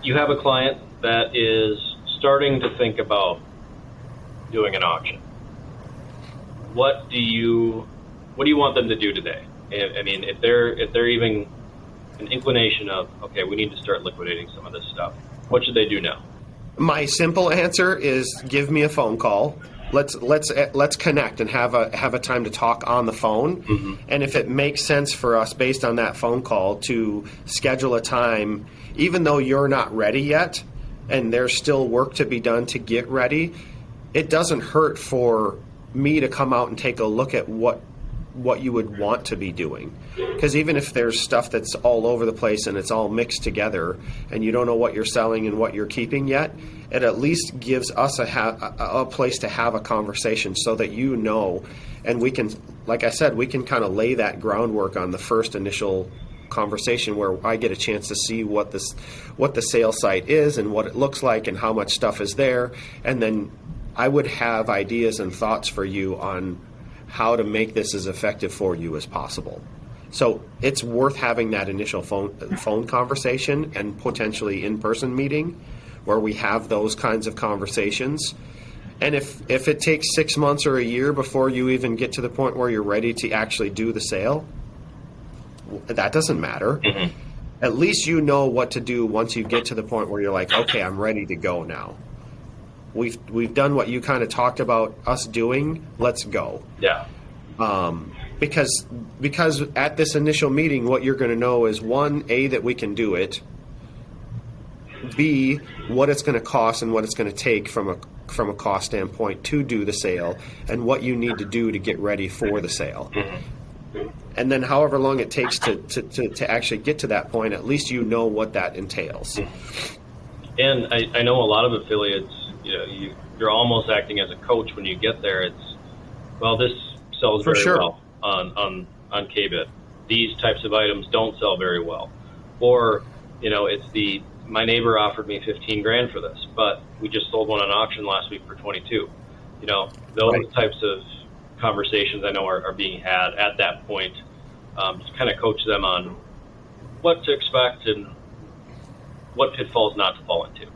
you have a client that is starting to think about doing an auction. What do you want them to do today? I mean, if they're even an inclination of, okay, we need to start liquidating some of this stuff, what should they do now? My simple answer is give me a phone call. Let's connect and have a time to talk on the phone. Mm-hmm. And if it makes sense for us based on that phone call to schedule a time, even though you're not ready yet and there's still work to be done to get ready, it doesn't hurt for me to come out and take a look at what you would want to be doing. Because even if there's stuff that's all over the place and it's all mixed together and you don't know what you're selling and what you're keeping yet, it at least gives us a place to have a conversation so that you know, and we can, like I said, we can kind of lay that groundwork on the first initial conversation where I get a chance to see what the sale site is and what it looks like and how much stuff is there, and then I would have ideas and thoughts for you on how to make this as effective for you as possible. So it's worth having that initial phone conversation and potentially in-person meeting where we have those kinds of conversations. And if it takes 6 months or a year before you even get to the point where you're ready to actually do the sale, that doesn't matter. Mm-hmm. At least you know what to do once you get to the point where you're like, okay, I'm ready to go now. We've done what you kind of talked about us doing. Let's go. Yeah. Because at this initial meeting, what you're going to know is, one, A, that we can do it. B, what it's going to cost and what it's going to take from a cost standpoint to do the sale, and what you need to do to get ready for the sale. Mm-hmm. And then however long it takes to actually get to that point, at least you know what that entails. And I know a lot of affiliates, you're almost acting as a coach when you get there. It's, well, this sells very well on KBIT. These types of items don't sell very well. Or, it's my neighbor offered me $15,000 for this, but we just sold one on auction last week for 22. Those Right. types of conversations I know are being had at that point, to kind of coach them on what to expect and what pitfalls not to fall into.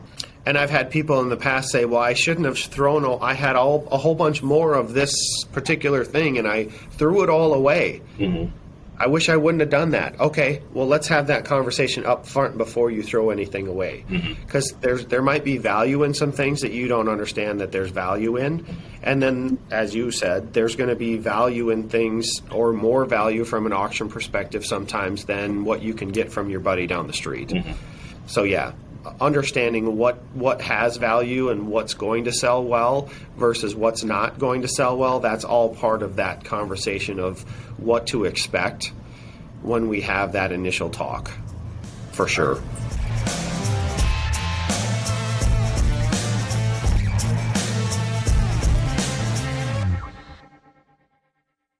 And I've had people in the past say, well, I shouldn't have I had a whole bunch more of this particular thing and I threw it all away. Mm-hmm. I wish I wouldn't have done that. Okay, well, let's have that conversation up front before you throw anything away. Because there might be value in some things that you don't understand that there's value in. And then, as you said, there's going to be value in things, or more value from an auction perspective sometimes than what you can get from your buddy down the street. Mm-hmm. So yeah, understanding what has value and what's going to sell well versus what's not going to sell well, that's all part of that conversation of what to expect when we have that initial talk, for sure.